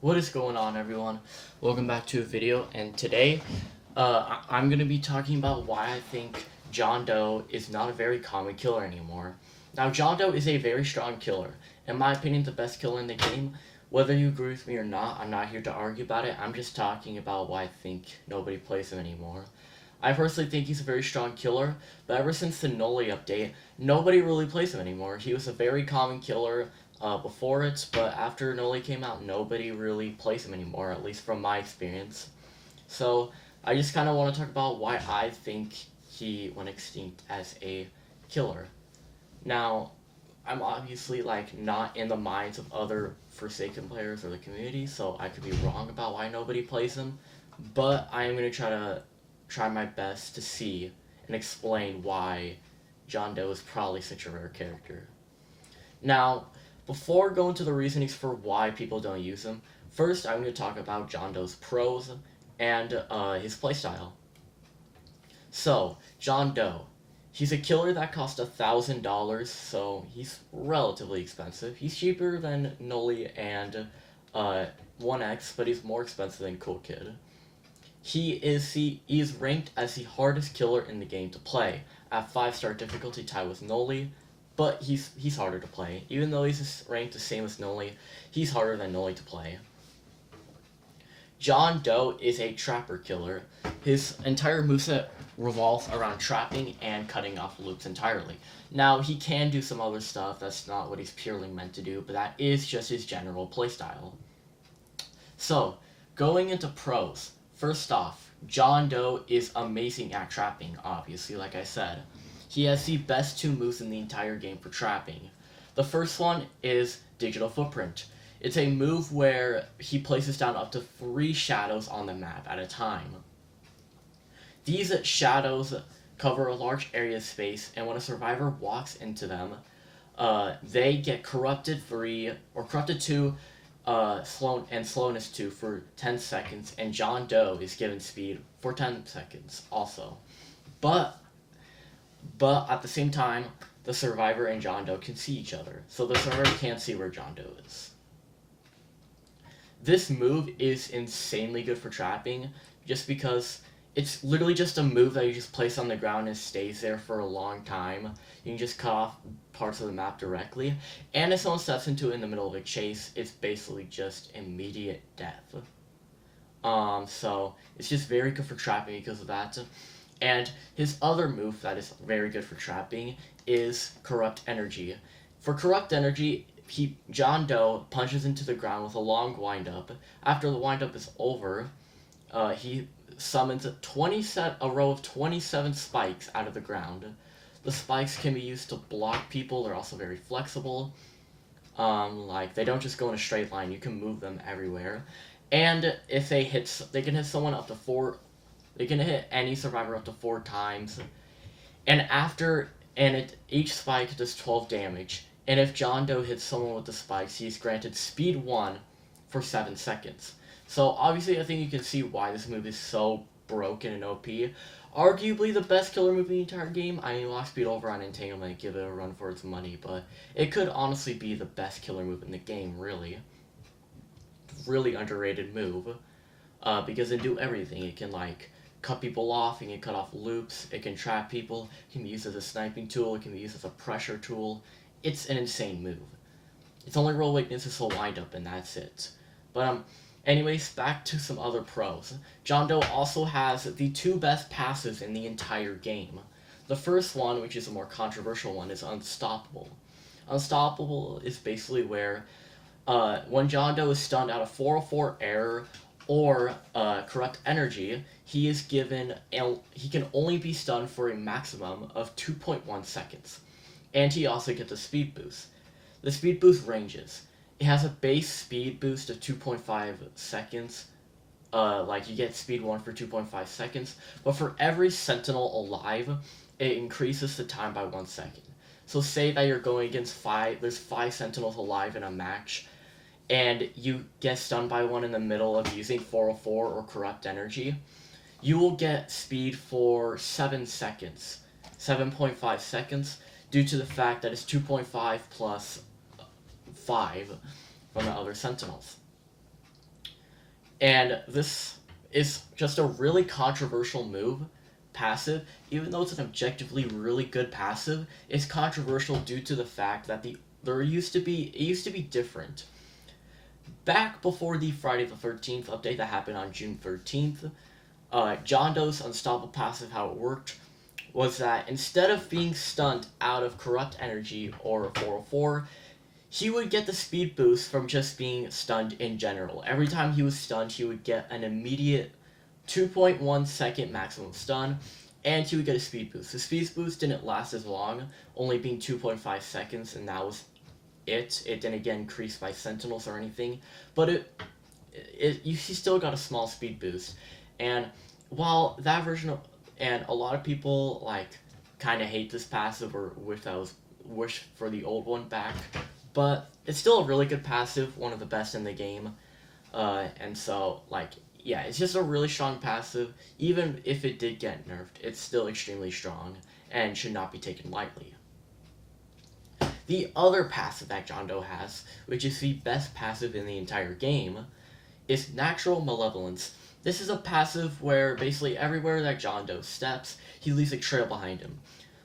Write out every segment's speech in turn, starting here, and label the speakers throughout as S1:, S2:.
S1: What is going on, everyone? Welcome back to a video, and today I'm going to be talking about why I think John Doe is not a very common killer anymore. Now, John Doe is a very strong killer. In my opinion, the best killer in the game. Whether you agree with me or not, I'm not here to argue about it. I'm just talking about why I think nobody plays him anymore. I personally think he's a very strong killer, but ever since the noone update, nobody really plays him anymore. He was a very common killer before it, but after noone came out, nobody really plays him anymore, at least from my experience. So I just kind of want to talk about why I think he went extinct as a killer. Now, I'm obviously not in the minds of other Forsaken players or the community, so I could be wrong about why nobody plays him, but I am going to try my best to see and explain why John Doe is probably such a rare character. Now, before going to the reasonings for why people don't use him, first I'm going to talk about John Doe's pros and his playstyle. So, John Doe. He's a killer that cost $1,000, so he's relatively expensive. He's cheaper than noone and 1x, but he's more expensive than Cool Kid. He is ranked as the hardest killer in the game to play, at 5-star difficulty tied with noone, but he's harder to play. Even though he's ranked the same as noone, he's harder than noone to play. John Doe is a trapper killer. His entire moveset revolves around trapping and cutting off loops entirely. Now, he can do some other stuff, that's not what he's purely meant to do, but that is just his general playstyle. So, going into pros. First off, John Doe is amazing at trapping, obviously, like I said. He has the best 2 moves in the entire game for trapping. The first one is Digital Footprint. It's a move where he places down up to 3 shadows on the map at a time. These shadows cover a large area of space, and when a survivor walks into them, they get Corrupted 3, or Corrupted 2, Slowness 2 for 10 seconds, and John Doe is given speed for 10 seconds also. But at the same time, the survivor and John Doe can see each other, so the survivor can't see where John Doe is. This move is insanely good for trapping, just because it's literally just a move that you just place on the ground and stays there for a long time. You can just cut off parts of the map directly, and if someone steps into it in the middle of a chase, it's basically just immediate death. So it's just very good for trapping because of that. And his other move that is very good for trapping is Corrupt Energy. For Corrupt Energy, John Doe punches into the ground with a long windup. After the windup is over, he summons a row of 27 spikes out of the ground. The spikes can be used to block people. They're also very flexible. They don't just go in a straight line. You can move them everywhere. And if they can hit someone up to 4. They can hit any survivor up to 4 times. And each spike does 12 damage. And if John Doe hits someone with the spikes, he's granted speed 1 for 7 seconds. So obviously I think you can see why this move is so broken and OP. Arguably the best killer move in the entire game. I mean, lock speed over on Entanglement, give it a run for its money, but it could honestly be the best killer move in the game, really. Really underrated move. Because it can do everything. It can cut people off, it can cut off loops, it can trap people, it can be used as a sniping tool, it can be used as a pressure tool. It's an insane move. Its only real weakness is a windup, and that's it. But anyways, back to some other pros. John Doe also has the 2 best passes in the entire game. The first one, which is a more controversial one, is Unstoppable. Unstoppable is basically where when John Doe is stunned out of 404 error or Corrupt Energy, he can only be stunned for a maximum of 2.1 seconds. And he also gets a speed boost. The speed boost ranges. It has a base speed boost of 2.5 seconds. You get speed 1 for 2.5 seconds. But for every sentinel alive, it increases the time by 1 second. So say that you're going against there's 5 sentinels alive in a match, and you get stunned by one in the middle of using 404 or Corrupt Energy, you will get speed for 7 seconds. 7.5 seconds, due to the fact that it's 2.5 plus 5 from the other sentinels. And this is just a really controversial move, passive. Even though it's an objectively really good passive, it's controversial due to the fact that it used to be different. Back before the Friday the 13th update that happened on June 13th, John Doe's unstoppable passive, how it worked was that instead of being stunned out of corrupt energy or 404, he would get the speed boost from just being stunned in general. Every time he was stunned, he would get an immediate 2.1 second maximum stun, and he would get a speed boost. The speed boost didn't last as long, only being 2.5 seconds, and that was it. It didn't get increased by sentinels or anything, but he still got a small speed boost. And while that version of, and a lot of people like kind of hate this passive or wish for the old one back, but it's still a really good passive, one of the best in the game. And so like yeah, it's just a really strong passive. Even if it did get nerfed, it's still extremely strong and should not be taken lightly. The other passive that John Doe has, which is the best passive in the entire game, is Natural Malevolence. This is a passive where basically everywhere that John Doe steps, he leaves a trail behind him.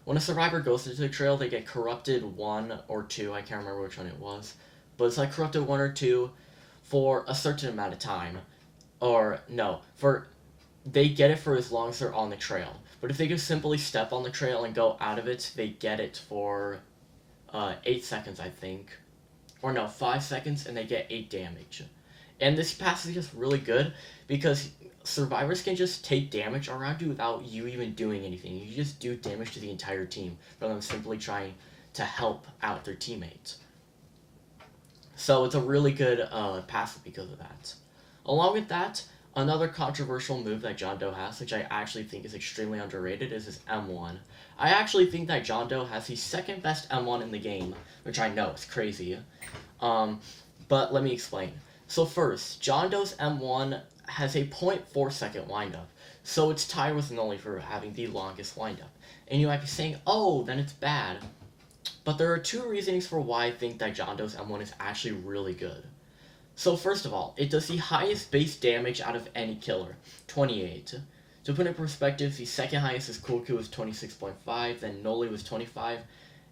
S1: When a survivor goes into the trail, they get corrupted 1 or 2, I can't remember which one it was, but it's like corrupted 1 or 2 for a certain amount of time. Or, no, they get it for as long as they're on the trail. But if they just simply step on the trail and go out of it, they get it for 8 seconds, I think. Or no, 5 seconds, and they get 8 damage. And this pass is just really good because survivors can just take damage around you without you even doing anything. You just do damage to the entire team rather than simply trying to help out their teammates. So it's a really good passive because of that. Along with that, another controversial move that John Doe has, which I actually think is extremely underrated, is his M1. I actually think that John Doe has the second best M1 in the game, which I know is crazy. But let me explain. So first, John Doe's M1 has a 0.4 second windup, so it's tied with Nolly for having the longest windup. And you might be saying, oh, then it's bad. But there are 2 reasons for why I think that John Doe's M1 is actually really good. So first of all, it does the highest base damage out of any killer, 28. To put it in perspective, the second highest is Coolku was 26.5, then Noli was 25,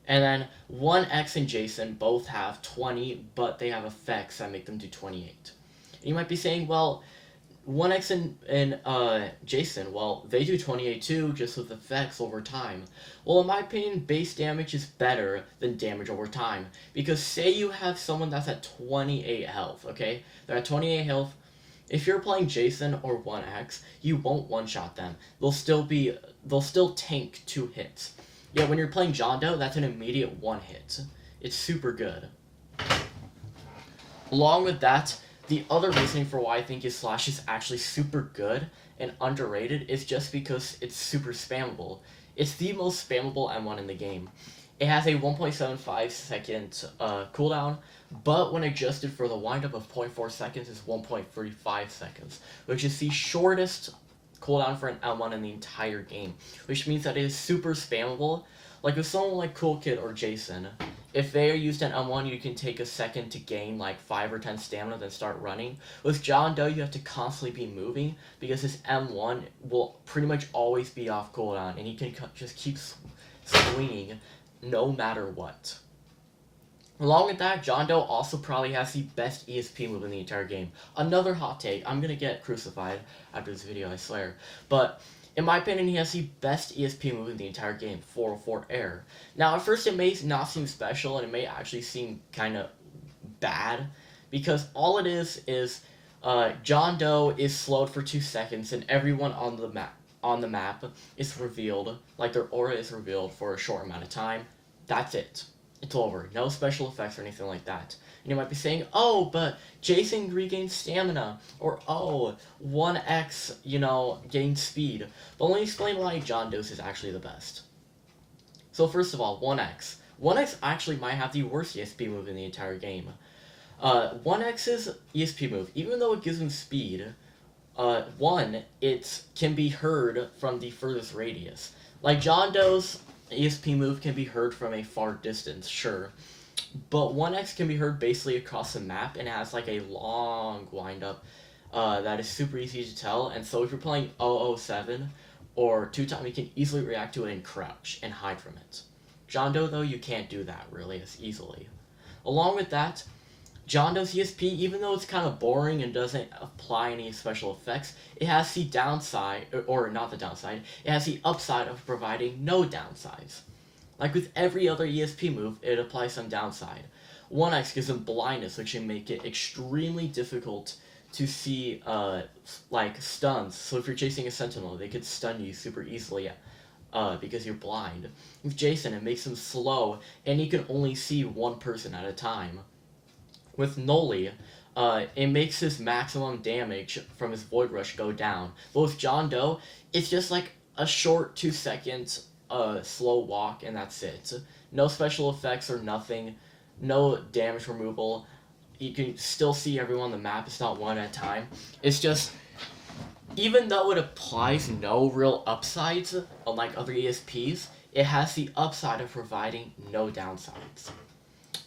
S1: and then 1X and Jason both have 20, but they have effects that make them do 28. And you might be saying, well, 1X and Jason, well, they do 28 too, just with effects over time. Well, in my opinion, base damage is better than damage over time. Because say you have someone that's at 28 health, okay? They're at 28 health. If you're playing Jason or 1X, you won't one-shot them. They'll still tank 2 hits. Yeah, when you're playing John Doe, that's an immediate 1 hit. It's super good. Along with that, the other reasoning for why I think his slash is actually super good and underrated is just because it's super spammable. It's the most spammable M1 in the game. It has a 1.75 second cooldown, but when adjusted for the windup of 0.4 seconds, it's 1.35 seconds, which is the shortest cooldown for an M1 in the entire game, which means that it is super spammable. Like with someone like Cool Kid or Jason, if they are used an M1, you can take a second to gain like 5 or 10 stamina, then start running. With John Doe, you have to constantly be moving because his M1 will pretty much always be off cooldown, and he can just keep swinging no matter what. Along with that, John Doe also probably has the best ESP move in the entire game. Another hot take. I'm gonna get crucified after this video, I swear. But in my opinion, he has the best ESP move in the entire game, 404 Air. Now, at first it may not seem special, and it may actually seem kind of bad, because all it is John Doe is slowed for 2 seconds, and everyone on the map is revealed, like their aura is revealed for a short amount of time. That's it. It's over. No special effects or anything like that. And you might be saying, oh, but Jason regains stamina. Or, oh, 1X, gains speed. But let me explain why John Doe is actually the best. So first of all, 1X. 1X actually might have the worst ESP move in the entire game. 1X's ESP move, even though it gives him speed, it can be heard from the furthest radius. Like John Doe's ESP move can be heard from a far distance, sure, but 1X can be heard basically across the map, and it has like a long windup, that is super easy to tell. And so if you're playing 007 or two-time, you can easily react to it and crouch and hide from it. John Doe, though, you can't do that really as easily. Along with that, John Doe's ESP, even though it's kind of boring and doesn't apply any special effects, it has the downside, or not the downside, it has the upside of providing no downsides. Like with every other ESP move, it applies some downside. One X gives them blindness, which can make it extremely difficult to see, like, stuns. So if you're chasing a sentinel, they could stun you super easily, because you're blind. With Jason, it makes him slow, and he can only see one person at a time. With Noone, it makes his maximum damage from his Void Rush go down. But with John Doe, it's just like a short 2 second slow walk, and that's it. No special effects or nothing. No damage removal. You can still see everyone on the map. It's not one at a time. It's just, even though it applies no real upsides, unlike other ESPs, it has the upside of providing no downsides.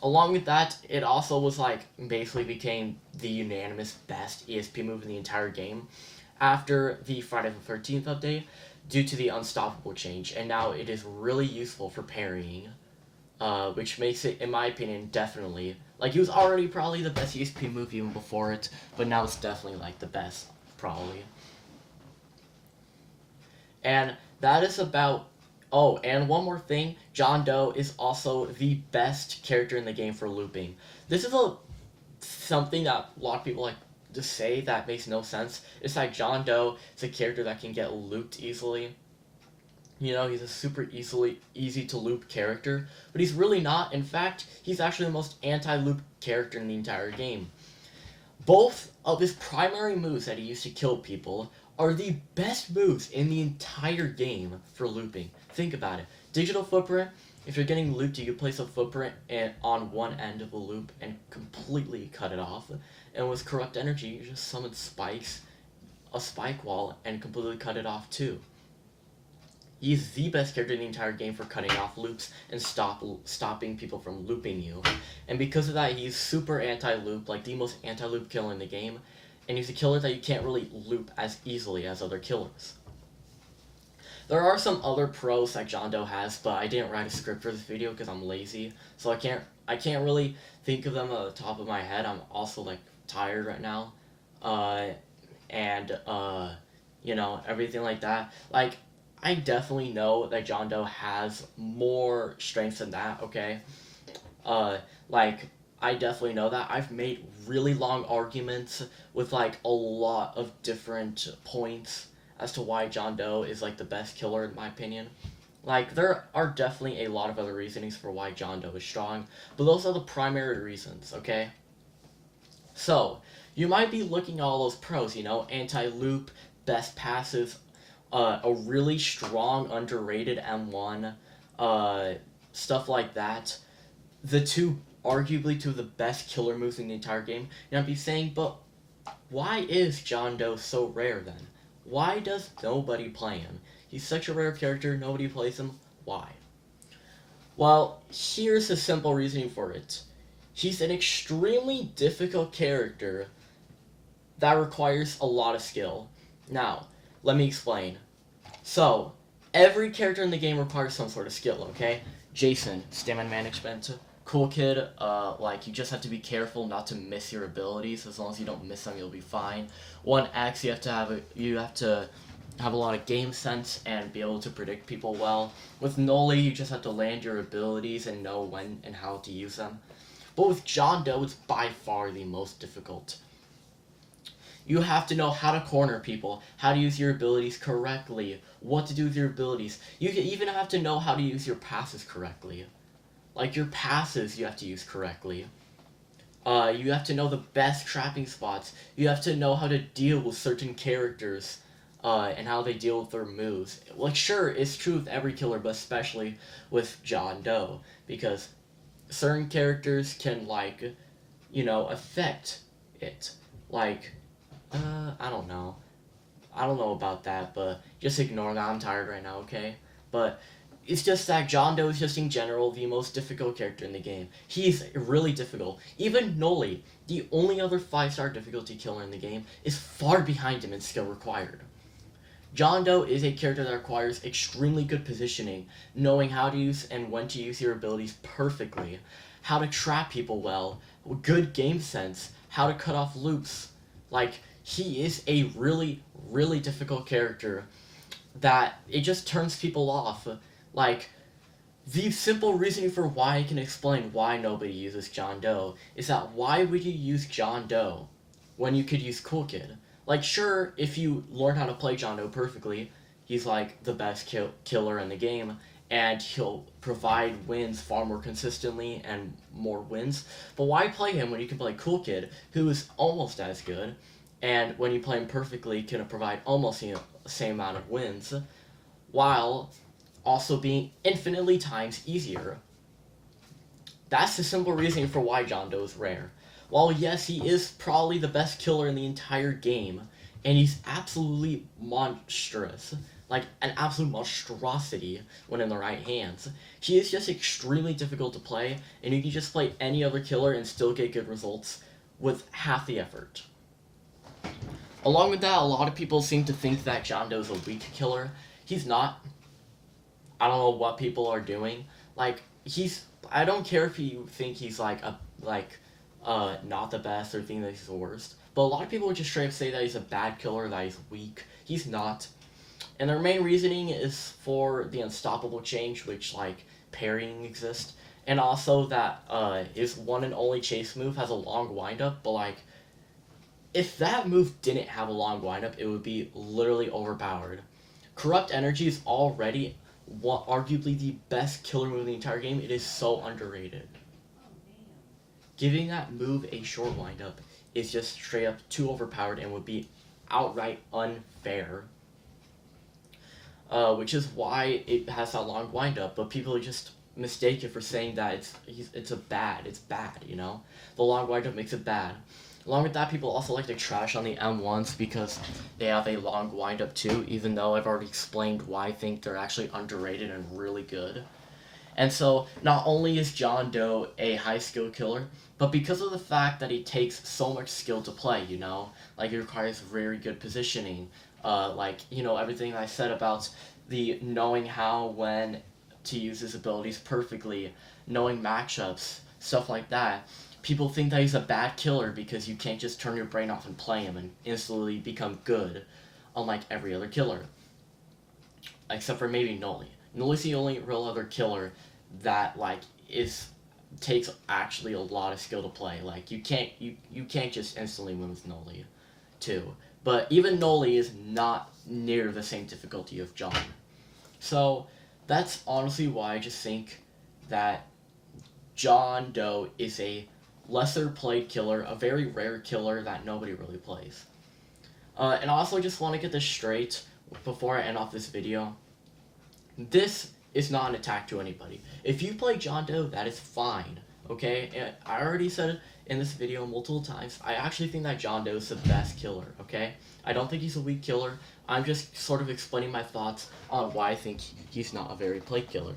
S1: Along with that, it also was like basically became the unanimous best ESP move in the entire game after the Friday the 13th update due to the Unstoppable change, and now it is really useful for parrying, which makes it, in my opinion, definitely, like, it was already probably the best ESP move even before it, but now it's definitely like the best, probably. And that is about. Oh, and one more thing, John Doe is also the best character in the game for looping. This is something that a lot of people like to say that makes no sense. It's like John Doe is a character that can get looped easily. You know, he's a super easy to loop character, but he's really not. In fact, he's actually the most anti-loop character in the entire game. Both of his primary moves that he used to kill people are the best moves in the entire game for looping. Think about it. Digital footprint, if you're getting looped, you can place a footprint on one end of a loop and completely cut it off. And with corrupt energy, you just summon spikes, a spike wall, and completely cut it off too. He's the best character in the entire game for cutting off loops and stopping people from looping you. And because of that, he's super anti-loop, like the most anti-loop killer in the game. And he's a killer that you can't really loop as easily as other killers. There are some other pros that John Doe has, but I didn't write a script for this video because I'm lazy, so I can't really think of them at the top of my head. I'm also like tired right now, and you know, everything like that. Like, I definitely know that John Doe has more strengths than that. Okay, like, I definitely know that. I've made really long arguments with like a lot of different points as to why John Doe is like the best killer in my opinion. Like, there are definitely a lot of other reasonings for why John Doe is strong, but those are the primary reasons, okay? So, you might be looking at all those pros, you know, anti-loop, best passive, a really strong underrated M1, stuff like that. The arguably two of the best killer moves in the entire game. You might be saying, but why is John Doe so rare then? Why does nobody play him? He's such a rare character, nobody plays him. Why? Well, here's a simple reasoning for it. He's an extremely difficult character that requires a lot of skill. Now, let me explain. So, every character in the game requires some sort of skill, okay? Jason, stamina management. Cool Kid, like, you just have to be careful not to miss your abilities. As long as you don't miss them, you'll be fine. 1X, you have to have a lot of game sense and be able to predict people well. With Noone, you just have to land your abilities and know when and how to use them. But with John Doe, it's by far the most difficult. You have to know how to corner people, how to use your abilities correctly, what to do with your abilities. You even have to know how to use your passes correctly. Like, your passes you have to use correctly. You have to know the best trapping spots. You have to know how to deal with certain characters, and how they deal with their moves. Like, sure, it's true with every killer, but especially with John Doe, because certain characters can, like, you know, affect it. Like, I don't know. I don't know about that, but just ignore that. I'm tired right now, okay? But It's just that John Doe is just in general the most difficult character in the game. He's really difficult. Even noone, the only other 5-star difficulty killer in the game, is far behind him in skill required. John Doe is a character that requires extremely good positioning, knowing how to use and when to use your abilities perfectly, how to trap people well, good game sense, how to cut off loops. Like, he is a really, really difficult character that it just turns people off. Like, the simple reasoning for why I can explain why nobody uses John Doe is that why would you use John Doe when you could use Cool Kid? Like, sure, if you learn how to play John Doe perfectly, he's like the best killer in the game, and he'll provide wins far more consistently and more wins. But why play him when you can play Cool Kid, who is almost as good, and when you play him perfectly, can provide almost the same amount of wins, while also being infinitely times easier? That's the simple reasoning for why John Doe is rare. While yes, he is probably the best killer in the entire game, and he's absolutely monstrous, like an absolute monstrosity when in the right hands, he is just extremely difficult to play, and you can just play any other killer and still get good results with half the effort. Along with that, a lot of people seem to think that John Doe is a weak killer. He's not. I don't know what people are doing. Like, I don't care if you think he's not the best or think that he's the worst. But a lot of people would just straight up say that he's a bad killer, that he's weak. He's not. And their main reasoning is for the unstoppable change, which, like, parrying exists. And also that his one and only chase move has a long windup, but, like, if that move didn't have a long windup, it would be literally overpowered. Corrupt Energy is already arguably the best killer move in the entire game. It is so underrated. Giving that move a short windup is just straight up too overpowered and would be outright unfair. Which is why it has that long windup, but people just mistake it for saying that it's bad, you know? The long windup makes it bad. Along with that, people also like to trash on the M1s because they have a long windup too, even though I've already explained why I think they're actually underrated and really good. And so, not only is John Doe a high skill killer, but because of the fact that he takes so much skill to play, you know? Like, it requires very good positioning. Everything I said about the knowing how, when to use his abilities perfectly, knowing matchups, stuff like that. People think that he's a bad killer because you can't just turn your brain off and play him and instantly become good, unlike every other killer. Except for maybe noone. Noone's the only real other killer that, like, takes actually a lot of skill to play. Like, you can't just instantly win with noone, too. But even noone is not near the same difficulty of John. So, that's honestly why I just think that John Doe is a lesser played killer, a very rare killer that nobody really plays. And I also just want to get this straight before I end off this video. This is not an attack to anybody. If you play John Doe, that is fine, okay? And I already said it in this video multiple times. I actually think that John Doe is the best killer, okay? I don't think he's a weak killer. I'm just sort of explaining my thoughts on why I think he's not a very played killer.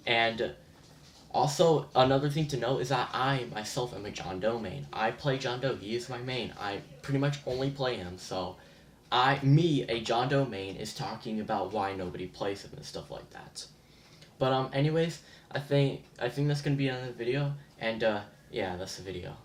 S1: And also, another thing to note is that I, myself, am a John Doe main. I play John Doe. He is my main. I pretty much only play him, so a John Doe main, is talking about why nobody plays him and stuff like that. But, anyways, I think that's gonna be another video, and, yeah, that's the video.